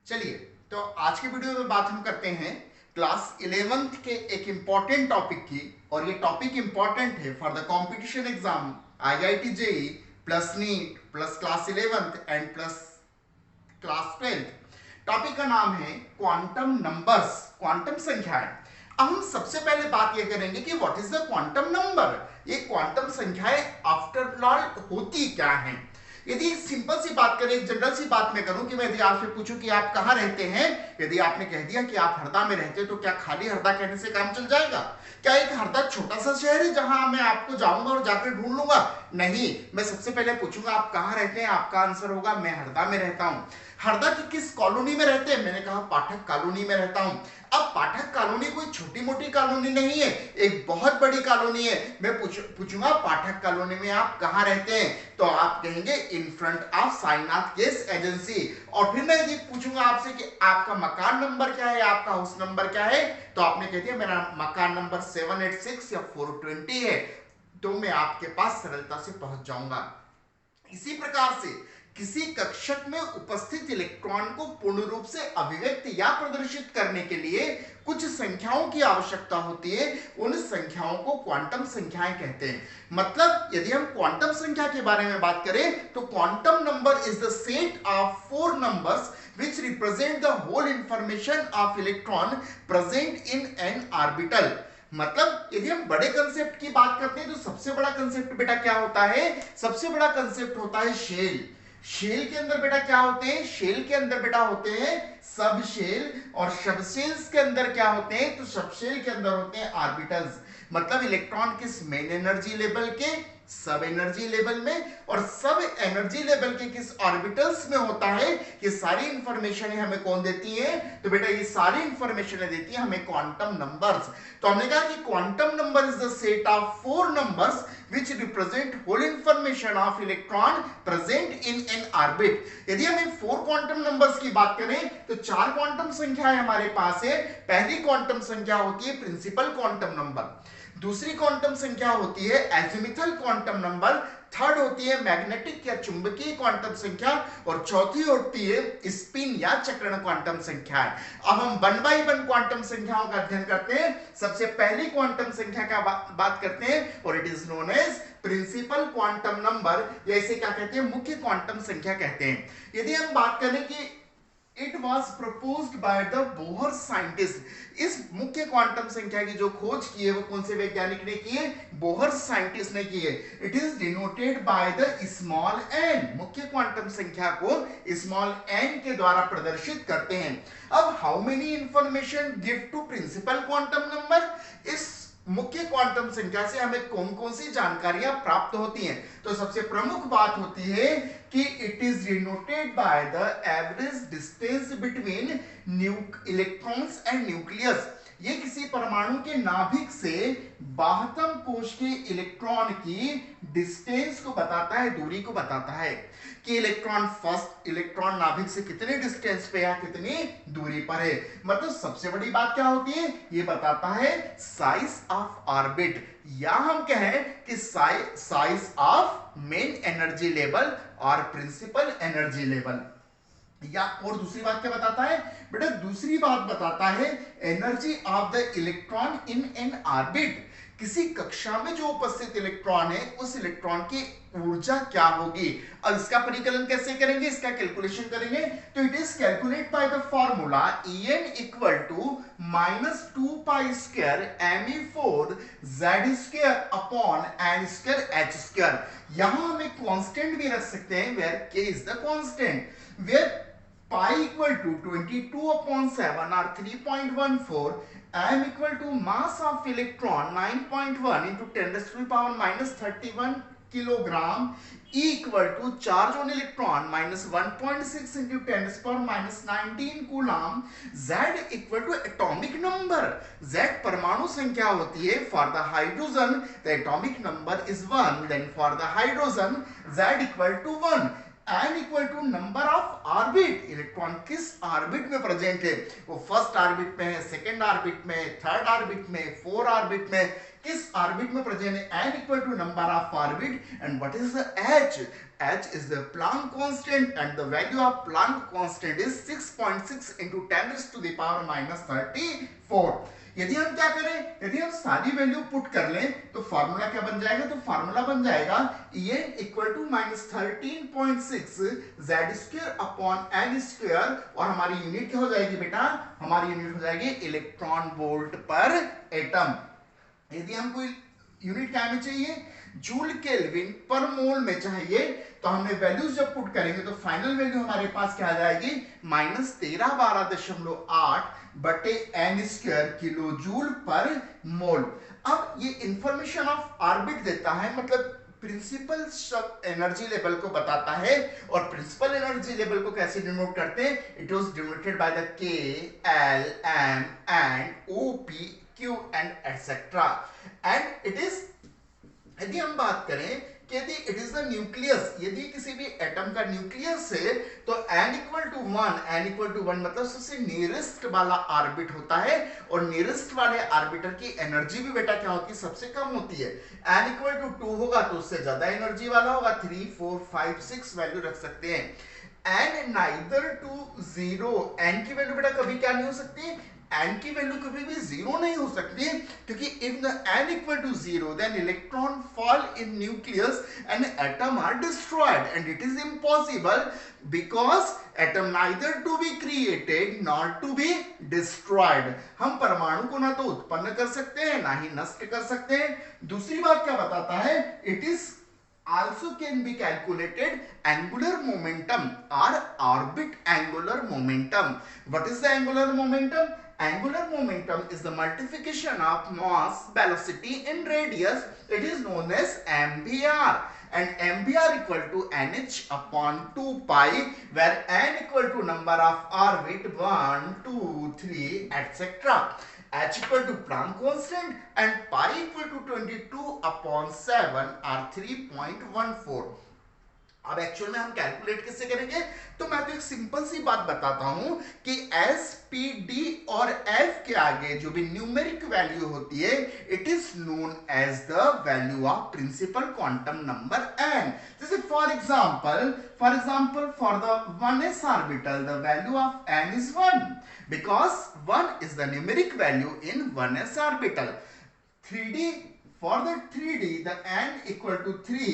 चलिए, तो आज के वीडियो में बात हम करते हैं क्लास 11th के एक इंपॉर्टेंट टॉपिक की। और ये टॉपिक इंपॉर्टेंट है for the competition exam IIT JEE plus NEET plus class 11th and plus class 12th। Topic का नाम है क्वांटम नंबर्स, क्वांटम संख्याएं। अब हम सबसे पहले बात ये करेंगे कि what is the quantum number. ये क्वांटम संख्याएं आफ्टर ऑल होती क्या हैं। यदि सिंपल सी बात करें, एक जनरल सी बात मैं करूं कि मैं यदि आपसे पूछूं कि आप कहां रहते हैं, यदि आपने कह दिया कि आप हरदा में रहते हैं, तो क्या खाली हरदा कहने से काम चल जाएगा? क्या एक हरदा छोटा सा शहर है जहां मैं आपको जाऊंगा और जाकर ढूंढ लूंगा? नहीं, मैं सबसे पहले पूछूंगा आप कहां रहते हैं। आपका आंसर होगा मैं हरदा में रहता हूं। हरदा की किस कॉलोनी में रहते हैं? मैंने कहा पाठक कॉलोनी में रहता हूं। अब पाठक कॉलोनी कोई छोटी मोटी कॉलोनी नहीं है, एक बहुत बड़ी कॉलोनी है। मैं पूछूंगा पाठक कॉलोनी में आप कहां रहते हैं, तो आप कहेंगे in front of Sainath gas agency. और फिर मैं यदि पूछूंगा आपसे कि आपका मकान नंबर क्या है, आपका हाउस नंबर क्या है, तो आपने कह दिया मेरा मकान नंबर 786 या 420 है, तो मैं आपके पास सरलता से पहुंच जाऊंगा। इसी प्रकार से किसी कक्षक में उपस्थित इलेक्ट्रॉन को पूर्ण रूप से अभिव्यक्त या प्रदर्शित करने के लिए कुछ संख्याओं की आवश्यकता होती है। उन संख्याओं को क्वांटम संख्याएं कहते हैं। मतलब यदि हम क्वांटम संख्या के बारे में बात करें तो quantum number is the set of 4 numbers which represent the whole information of electron present in an orbital। मतलब यदि हम बड़े कंसेप्ट की बात करते हैं तो सबसे बड़ा कंसेप्ट बेटा क्या होता है? सबसे बड़ा कंसेप्ट होता है शेल। शेल के अंदर बेटा क्या होते हैं? शेल के अंदर बेटा होते हैं सब शेल, और सब शेल्स के अंदर क्या होते हैं? तो सब शेल के अंदर होते हैं ऑर्बिटल्स। मतलब इलेक्ट्रॉन किस मेन एनर्जी लेवल के? सब एनर्जी लेवल में। और सब एनर्जी लेवल के किस ऑर्बिटल्स में होता है? ये सारी इंफॉर्मेशन हमें कौन देती है? तो बेटा ये सारी इंफॉर्मेशन देती है हमें क्वांटम नंबर्स। तो हमने कहा कि quantum number is the set of 4 numbers which represent whole information of electron present in an orbit। यदि हम इन 4 क्वांटम नंबर्स की बात करें तो 4 क्वांटम संख्याएं हमारे पास है। पहली क्वांटम संख्या होती है प्रिंसिपल क्वांटम नंबर, दूसरी क्वांटम संख्या होती है एजिमुथल क्वांटम नंबर, थर्ड होती है मैग्नेटिक या चुंबकीय क्वांटम संख्या, और चौथी होती है स्पिन या चक्रण क्वांटम संख्या। अब हम 1 बाय 1 क्वांटम संख्याओं का अध्ययन करते हैं। सबसे पहली क्वांटम संख्या का बात करते हैं और it is known as principal quantum number, या इसे क्या कहते हैं? मुख्य क्वांटम संख्या कहते हैं। यदि हम बात करें कि it was proposed by the Bohr scientist, इस मुख्य क्वांटम संख्या की जो खोज की है वो कौन से वैज्ञानिक ने की है? बोहर साइंटिस्ट ने की है। It is denoted by the small n, मुख्य क्वांटम संख्या को स्मॉल एन के द्वारा प्रदर्शित करते हैं। अब how many information give to principal quantum number? इस मुख्य क्वांटम संख्या से हमें कौन कौन सी जानकारियां प्राप्त होती हैं? तो सबसे प्रमुख बात होती है कि it is denoted by the average distance between electrons and nucleus. ये किसी परमाणु के नाभिक से बाह्यतम कोश के इलेक्ट्रॉन की डिस्टेंस को बताता है, दूरी को बताता है कि इलेक्ट्रॉन नाभिक से कितने डिस्टेंस पे या कितनी दूरी पर है। मतलब सबसे बड़ी बात क्या होती है? ये बताता है साइज ऑफ ऑर्बिट, या हम कहें कि size of main energy level और प्रिंसिपल एनर्जी लेवल। या और दूसरी बात क्या बताता है बेटा? दूसरी बात बताता है energy of the electron in N orbit. किसी कक्षा में जो उपस्थित इलेक्ट्रॉन है उस इलेक्ट्रॉन की ऊर्जा क्या होगी। अब इसका परिकलन कैसे करेंगे, इसका कैलकुलेशन करेंगे, तो it is calculate by the formula En equal to -2 pi square me4 z square upon n square h square. यहां हम एक कांस्टेंट भी रख सकते हैं where k is the constant, where pi equal to 22 upon 7 or 3.14, m equal to mass of electron 9.1 into 10 raised to the power minus 31 kilogram, E equal to charge on electron minus 1.6 into 10 raised to the power minus 19 coulomb, Z equal to atomic number, Z परमाणु संख्या होती है। For the hydrogen the atomic number is 1, then for the hydrogen Z equal to 1, n equal to number of orbit, electron किस orbit में present है, वो first orbit में है, सेकंड ऑर्बिट में, थर्ड ऑर्बिट में, फोर्थ ऑर्बिट में, किस ऑर्बिट में प्रेजेंट है? n equal to number of orbit. And what is the h? h is the Planck constant and the value of Planck constant is 6.6 into 10 raised to the power minus 34. यदि हम क्या करें, यदि हम सारी value put कर लें तो फार्मूला क्या बन जाएगा, तो फार्मूला बन जाएगा ये equal to -13.6 z² upon l square, और हमारी यूनिट क्या हो जाएगी बेटा, हमारी यूनिट हो जाएगी इलेक्ट्रॉन वोल्ट पर एटम। यदि हमको यूनिट क्या में चाहिए, जूल केल्विन पर मोल में चाहिए, तो हमने वैल्यूज जब पुट करेंगे तो फाइनल वैल्यू हमारे पास क्या आ जाएगी, -1312.8 बटे n स्क्वायर किलो जूल पर मोल। अब ये इंफॉर्मेशन ऑफ ऑर्बिट देता है, मतलब प्रिंसिपल एनर्जी लेवल को बताता है, और प्रिंसिपल एनर्जी लेवल को कैसे डिनोट करते हैं, it was denoted by the K, L, M and O, P, Q and etcetera. And it is, यदि हम बात करें कि यदि इट इज द न्यूक्लियस, यदि किसी भी एटम का न्यूक्लियस है तो n इक्वल टू 1 मतलब सबसे नियरेस्ट वाला ऑर्बिट होता है, और नियरेस्ट वाले ऑर्बिटर की एनर्जी भी बेटा क्या होती है, सबसे कम होती है। n इक्वल टू 2 होगा तो उससे ज्यादा एनर्जी वाला होगा, 3, 4, 5, 6 वैल्यू रख सकते हैं। n नाइदर टू 0, n की वैल्यू बेटा कभी क्या नहीं हो सकती, n की वैल्यू कभी भी 0 नहीं हो सकती, क्योंकि if the n equal to 0 then electron fall in nucleus and atom are destroyed, and it is impossible because atom neither to be created not to be destroyed. हम परमाणु को ना तो उत्पन्न कर सकते हैं ना ही नष्ट कर सकते हैं। दूसरी बात क्या बताता है, it is also can be calculated angular momentum or orbit angular momentum. What is the angular momentum? Angular momentum is the multiplication of mass velocity in radius. It is known as mvr, and mvr equal to nh upon 2 pi, where n equal to number of orbit 1, 2, 3 etc. h equal to Planck constant and pi equal to 22 upon 7 or 3.14. अब actual में हम calculate किससे करेंगे, तो मैं तो एक simple सी बात बताता हूं कि एस, पी, डी और एफ के आगे जो भी न्यूमेरिक वैल्यू होती है, it is known as the value of principal quantum number n। जैसे for example for the 1s orbital the value of n is 1 because 1 is the numeric value in 1s orbital. 3d, for the 3d the n equal to 3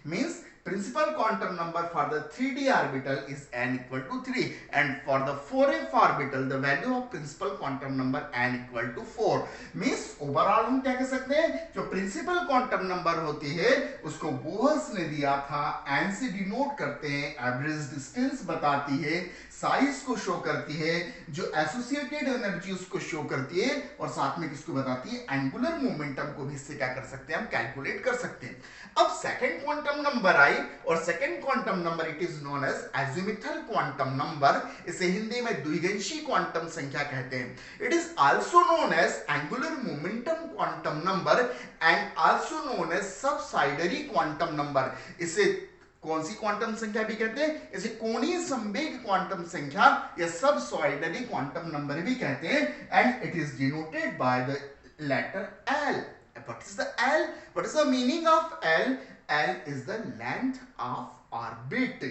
means principal quantum number for the 3d orbital is n equal to 3, and for the 4f orbital the value of principal quantum number n equal to 4 means overall हम क्या कह सकते हैं, जो principal quantum number होती है उसको Bohr's ने दिया था, n से डिनोट करते हैं, एवरेज डिस्टेंस बताती है, साइज को शो करती है, जो एसोसिएटेड एनर्जी उसको शो करती है, और साथ में किसको बताती है, एंगुलर मोमेंटम को भी इससे क्या कर सकते हैं, हम कैलकुलेट कर सकते हैं। अब सेकंड क्वांटम नंबर आई, और second quantum number it is known as azimuthal quantum number, इसे हिंदी में द्विगंशी क्वांटम संख्या कहते हैं। It is also known as angular momentum quantum number and also known as subsidiary quantum number. इसे कौन सी quantum संख्या भी कहते हैं, इसे कोणीय संवेग क्वांटम संख्या या सबसॉइडरी क्वांटम नंबर भी कहते हैं, and it is denoted by the letter L. What is the L? What is the meaning of L? L is the length of orbit,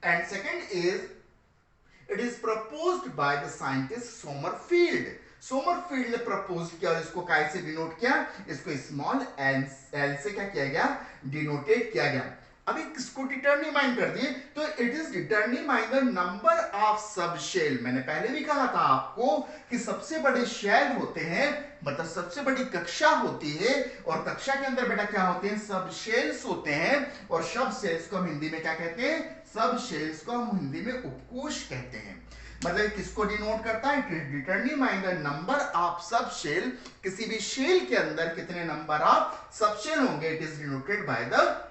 and second is it is proposed by the scientist Sommerfeld. Sommerfeld ने propose किया और इसको काय से denote किया, इसको small L से क्या किया गया, डिनोटेट किया गया। अभी किसको डिटरमिन कर दिए, तो it is determine the number of subshell. मैंने पहले भी कहा था आपको कि सबसे बड़े शेल होते हैं, मतलब सबसे बड़ी कक्षा होती है, और कक्षा के अंदर बेटा क्या होते हैं, सब शेल्स होते हैं, और सब शेल्स को हम हिंदी में क्या कहते हैं, सब शेल्स को हम हिंदी में उपकोष कहते हैं। मतलब किसको डिनोट करता है, it is determine the number of subshell, किसी भी शेल के अंदर कितने नंबर ऑफ सब शेल होंगे, it is denoted by the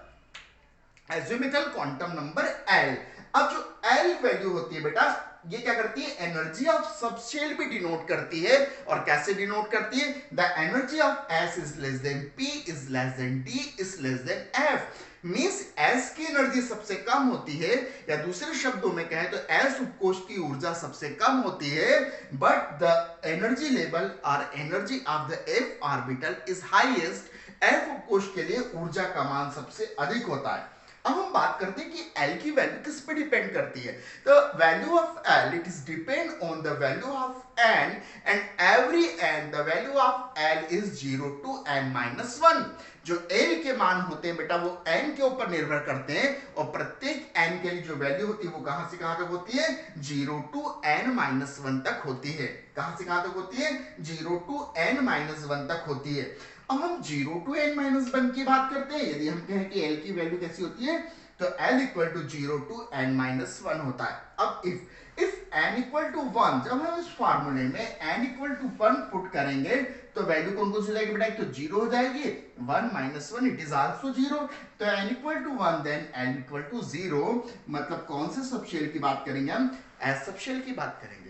azimuthal quantum number L। अब जो L वैल्यू होती है बेटा, ये क्या करती है, एनर्जी ऑफ सबशेल भी डिनोट करती है, और कैसे डिनोट करती है, the energy of S is less than P is less than D is less than F। Means S की एनर्जी सबसे कम होती है, या दूसरे शब्दों में कहें तो S उपकोष की ऊर्जा सबसे कम होती है, बट द एनर्जी लेवल और energy of the F orbital is highest. F उपकोष के लिए ऊर्जा का मान सबसे अधिक होता है। अब हम बात करते हैं कि L की वैल्यू किस पे डिपेंड करती है। तो value of L it is depend on the value of n and every n the value of L is 0 to n-1। जो L के मान होते हैं बेटा वो n के ऊपर निर्भर करते हैं और प्रत्येक n के लिए जो वैल्यू होती है वो कहां से कहां तक होती है 0 to n-1 तक होती है। कहां से कहां तक होती है 0 to n-1 तक होती है। अब हम 0 to n-1 की बात करते हैं। यदि हम कहें कि L की वैल्यू कैसी होती है तो L equal to 0 to n-1 होता है। अब इफ n इक्वल टू 1, जब हम इस फार्मूले में n इक्वल टू 1 पुट करेंगे तो वैल्यू कौन कौन सी हो जाएगी बेटा, एक तो 0 हो जाएगी, 1 - 1 इट इज आल्सो 0। तो n equal to 1 then n equal to 0, मतलब कौन से सबशेल की बात करेंगे हम, एस सबशेल की बात करेंगे।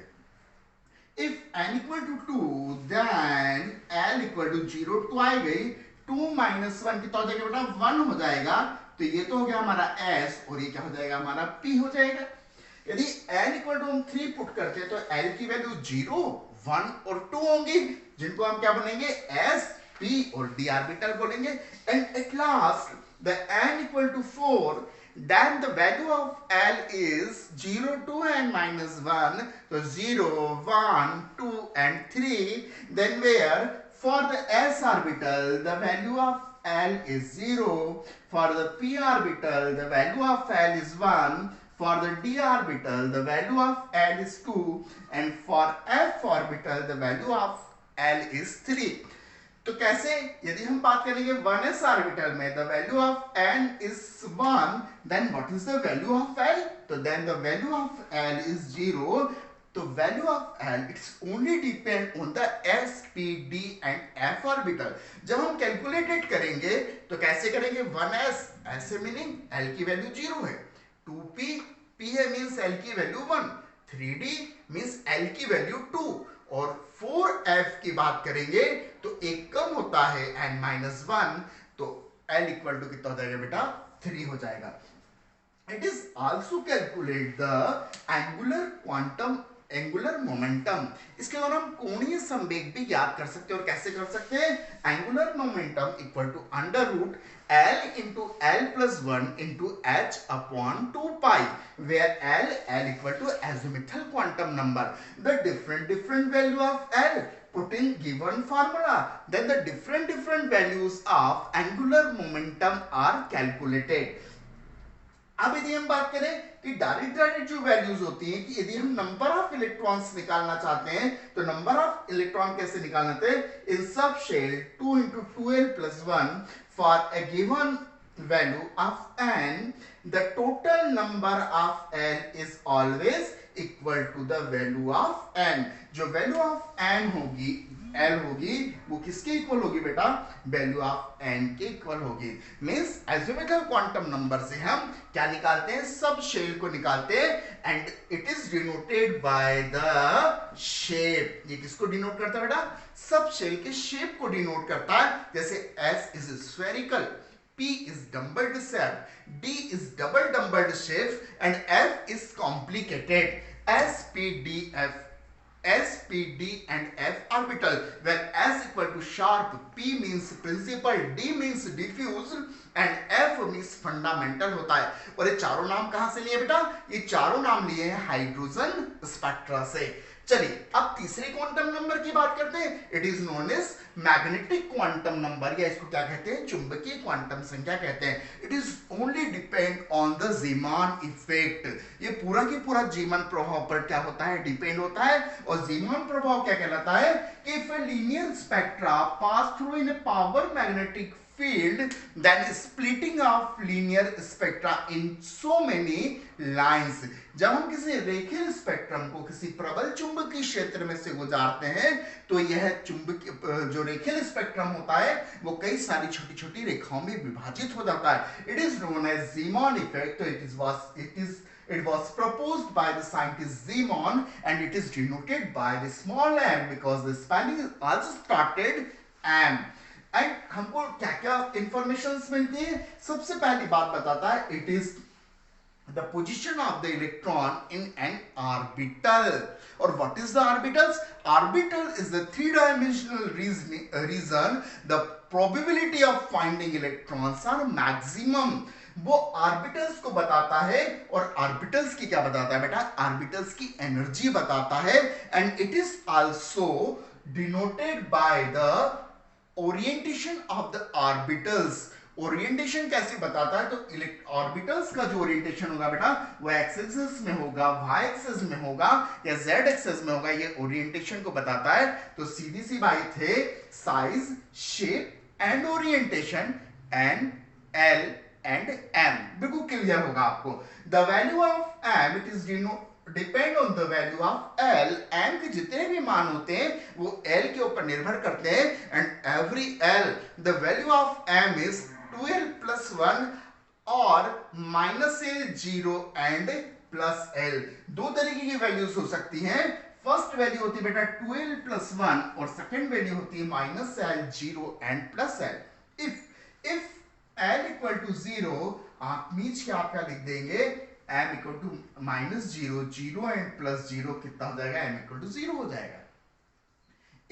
If n equal to 2 then L equal to 0 2 आ गई, 2 - 1 कितना हो जाएगा बेटा 1 हो जाएगा। तो ये तो हो गया हमारा S और ये क्या हो जाएगा हमारा P हो जाएगा। यदि n इक्वल टू हम 3 पुट करते हैं तो L की वैल्यू 0 1 और 2 होंगी, जिनको हम क्या बोलेंगे S P और D ऑर्बिटल बोलेंगे। And at last the n equal to 4 then the value of L is 0 to n-1, so 0 1 2 and 3, then where for the s orbital the value of L is 0, for the p orbital the value of L is 1, for the d orbital the value of L is 2, and for f orbital the value of L is 3। तो कैसे, यदि हम बात करेंगे 1s orbital में the value of n is 1, then what is the value of L, तो then the value of L is 0। तो value of L it's only depend on the s p d and f orbital. जब हम calculated करेंगे तो कैसे करेंगे, 1s ऐसे meaning L की वैल्यू 0 है, 2p p है मींस L की वैल्यू 1, 3d मींस L की वैल्यू 2 और 4f की बात करेंगे तो एक कम होता है n-1, तो L इक्वल टू कितना हो जाएगा बेटा 3 हो जाएगा। It is also calculate the angular momentum. इसके द्वारा हम कोणीय संवेग भी ज्ञात कर सकते हैं। और कैसे कर सकते हैं, angular momentum equal to under root L into L plus 1 into h upon 2 pi, where L equal to azimuthal quantum number. The different value of L put in given formula, then the different values of angular momentum are calculated. अब यदि हम बात करें कि direct जो values होती हैं, कि यदि हम नंबर ऑफ इलेक्ट्रॉन्स निकालना चाहते हैं तो नंबर ऑफ इलेक्ट्रॉन कैसे निकालना थे, इन सब shell 2 into 2l plus 1 for a given value of n, the total number of n is always equal to the value of n। जो वैल्यू ऑफ n होगी L होगी वो किसके इक्वल होगी बेटा, वैल्यू ऑफ n के equal होगी। Means azimuthal quantum number से हम क्या निकालते हैं, सब शेल को निकालते हैं and it is denoted by the shape. ये किसको डिनोट करता है बेटा, सब शेल के शेप को डिनोट करता है। जैसे S is spherical, P is double shape, D is double shape and F is complicated, S P D F, S, P, D and F orbital, where S equal to sharp, P means principal, D means diffuse and F means fundamental होता है। और ये चारों नाम कहां से लिए बेटा, ये चारों नाम लिए हैं हाइड्रोजन स्पेक्ट्रा से। चलिए अब तीसरे क्वांटम नंबर की बात करते हैं। It is known as magnetic quantum number, या इसको क्या कहते हैं, चुंबकीय क्वांटम संख्या कहते हैं। It is only depend on the Zeeman effect. ये पूरा की पूरा जीमान प्रभाव पर क्या होता है, डिपेंड होता है। और जीमान प्रभाव क्या कहलाता है कि if a linear spectra pass through in A power magnetic field, then splitting of linear spectra in so many lines। जब हम किसी रेखीय स्पेक्ट्रम को किसी प्रबल चुंबकीय क्षेत्र में से गुजारते हैं तो यह चुंबकीय जो रेखीय स्पेक्ट्रम होता है वो कई सारी छोटी छोटी रेखाओं में विभाजित हो जाता है। It is known as Zeeman effect. It was proposed by the scientist Zeeman and it is denoted by the small m because the spelling is also started m। And हमको क्या क्या इंफॉर्मेशन मिलती है, सबसे पहली बात बताता है it is the position of the electron in an orbital. और what is the orbitals, orbital is the 3-dimensional region the probability of finding electrons are maximum। वो ऑर्बिटल्स को बताता है, और ऑर्बिटल्स की क्या बताता है बेटा, ऑर्बिटल्स की एनर्जी बताता है, and it is also denoted by the orientation of the orbitals. Orientation कैसे बताता है, तो ऑर्बिटल्स का जो ओरिएंटेशन होगा बेटा वो एक्स एक्सिस में होगा, वाई एक्सिस में होगा या जेड एक्सिस में होगा, ये ओरिएंटेशन को बताता है। तो सीधी सी बात है, size, shape and orientation, n, l and m, बिल्कुल क्लियर होगा आपको। The value of m it is depend on the value of l. M के जितने भी मान होते हैं वो एल के ऊपर निर्भर करते हैं, and every l the value of m is 2l plus 1 और -l 0 एंड प्लस l। दो तरीके की वैल्यूज हो सकती हैं। फर्स्ट वैल्यू होती है बेटा 2l plus 1 और सेकंड वैल्यू होती है -l 0 and plus l। If l equal to 0, आप नीचे क्या आपका लिख देंगे, m equal to -0 0 and plus 0 कितना हो जाएगा, m इक्वल टू 0 हो जाएगा।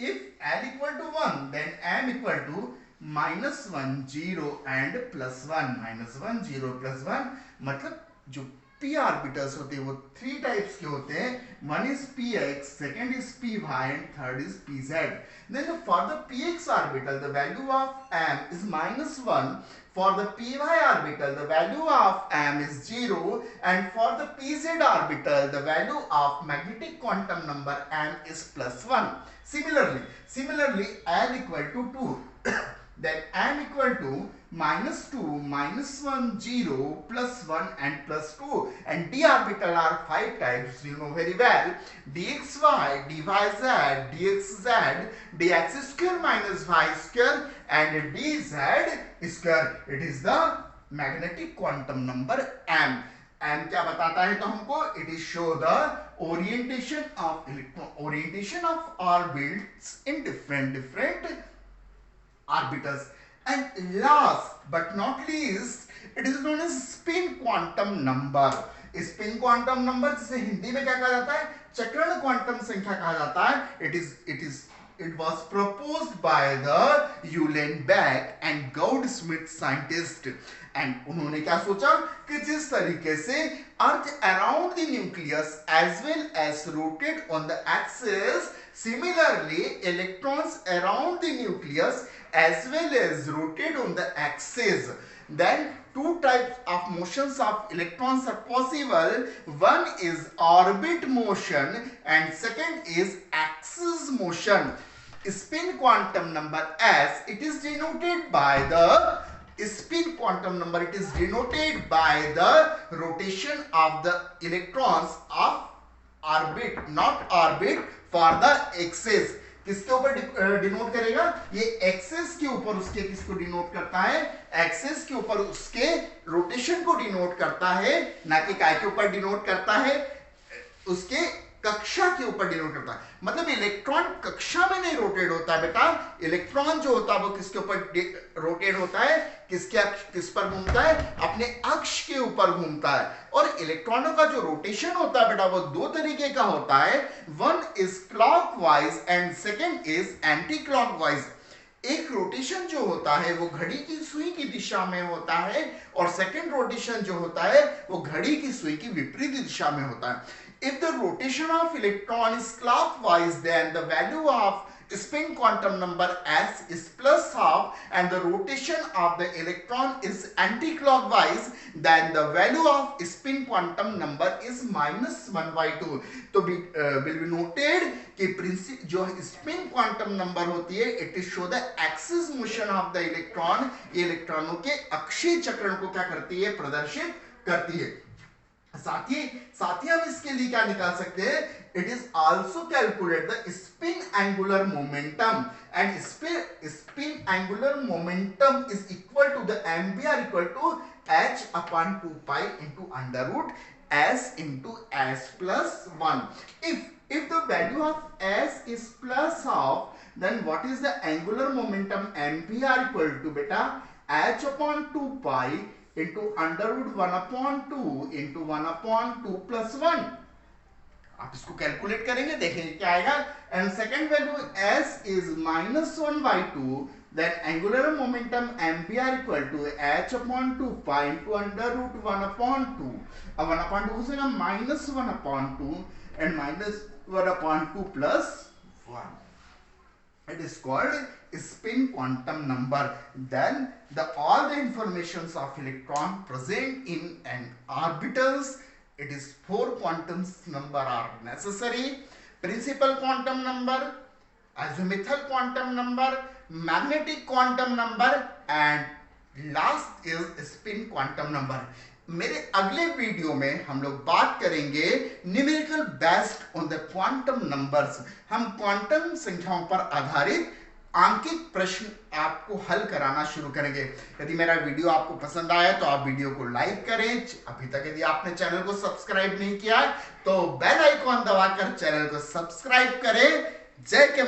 If l equal to 1, then m equal to -1 0 and +1, -1 0 +1, मतलब जो p ऑर्बिटल्स होते हैं वो 3 टाइप्स के होते हैं। One is px, second is py and third is pz। Then for the px orbital the value of m is -1, for the py orbital the value of m is 0, and for the pz orbital the value of magnetic quantum number m is +1. Similarly l equal to 2 then m equal to -2 -1 0 +1 and +2, and d orbital are 5 types, you know very well, dxy, dyz, dxz, dx square minus y square and dz square. It is the magnetic quantum number m. m क्या बताता है तो हमको, it is show the orientation of electron, orientation of orbits in different orbitals. And last but not least, it is known as spin quantum number. spin quantum number जिसे हिंदी में क्या कहा जाता है, चक्रण क्वांटम संख्या कहा जाता है। It was proposed by the Uhlenbeck and Goudsmit scientist, and उन्होंने क्या सोचा कि जिस तरीके से earth around the nucleus as well as rotate on the axis, similarly electrons around the nucleus as well as rotate on the axis. Then two types of motions of electrons are possible. One is orbit motion and second is axis motion. Spin quantum number S, it is denoted by the spin quantum number, it is denoted by the rotation of the electrons of orbit, not orbit, for the axis. किसके ऊपर denote करेगा, ये axis के ऊपर उसके किसको denote करता है, एक्सिस के ऊपर उसके रोटेशन को डिनोट करता है, ना कि काय के ऊपर डिनोट करता है, उसके कक्षा के ऊपर डिनोट करता है। मतलब इलेक्ट्रॉन कक्षा में नहीं रोटेट होता है बेटा, इलेक्ट्रॉन जो होता है वो किसके ऊपर रोटेट होता है, किस पर घूमता है, अपने अक्ष के ऊपर घूमता है। और इलेक्ट्रॉनों का जो रोटेशन होता है बेटा वो दो तरीके का होता है, one is clockwise and second is anti clockwise. एक रोटेशन जो होता है वो घड़ी की सुई की दिशा में होता है, और सेकंड रोटेशन जो होता है वो घड़ी की सुई की विपरीत दिशा में होता है। If the rotation of electron is clockwise, then the value of spin quantum number S is +12, and the rotation of the electron is anti-clockwise, then the value of spin quantum number is -1/2. तो will be noted कि जो spin quantum number होती है, it is show the axis motion of the electron, ये इलेक्ट्रॉनों के अक्षीय चक्रण को क्या करती है, प्रदर्शित करती है। साथ ही हम इसके लिए क्या निकाल सकते हैं, it is also calculate the spin angular momentum, and spin angular momentum is equal to the एम्बियर equal to h/2π into √s into s plus 1. If the value of s is +12, then what is the angular momentum ampere equal to beta h/2π into √1/2 into 1/2 plus 1. आप इसको calculate करेंगे, देखेंगे क्या आएगा। And second value s is -1/2, then angular momentum mvr equal to h upon 2 pi into under root 1 upon 2. अब 1 upon 2 हो जाएगा minus 1 upon 2 and minus 1 upon 2 plus 1. It is called spin quantum number. Then all the informations of electron present in an orbitals, it is 4 quantum number are necessary. Principal quantum number, azimuthal quantum number, magnetic quantum number and last is spin quantum number. मेरे अगले video में हम लोग बात करेंगे numerical based on the quantum numbers. हम quantum संख्याओं पर आधारित आंकिक प्रश्न आपको हल कराना शुरू करेंगे. यदि मेरा वीडियो आपको पसंद आया तो आप वीडियो को लाइक करें. अभी तक यदि आपने चैनल को सब्सक्राइब नहीं किया तो बेल आइकॉन दबाकर चैनल को सब्सक्राइब करें. जय के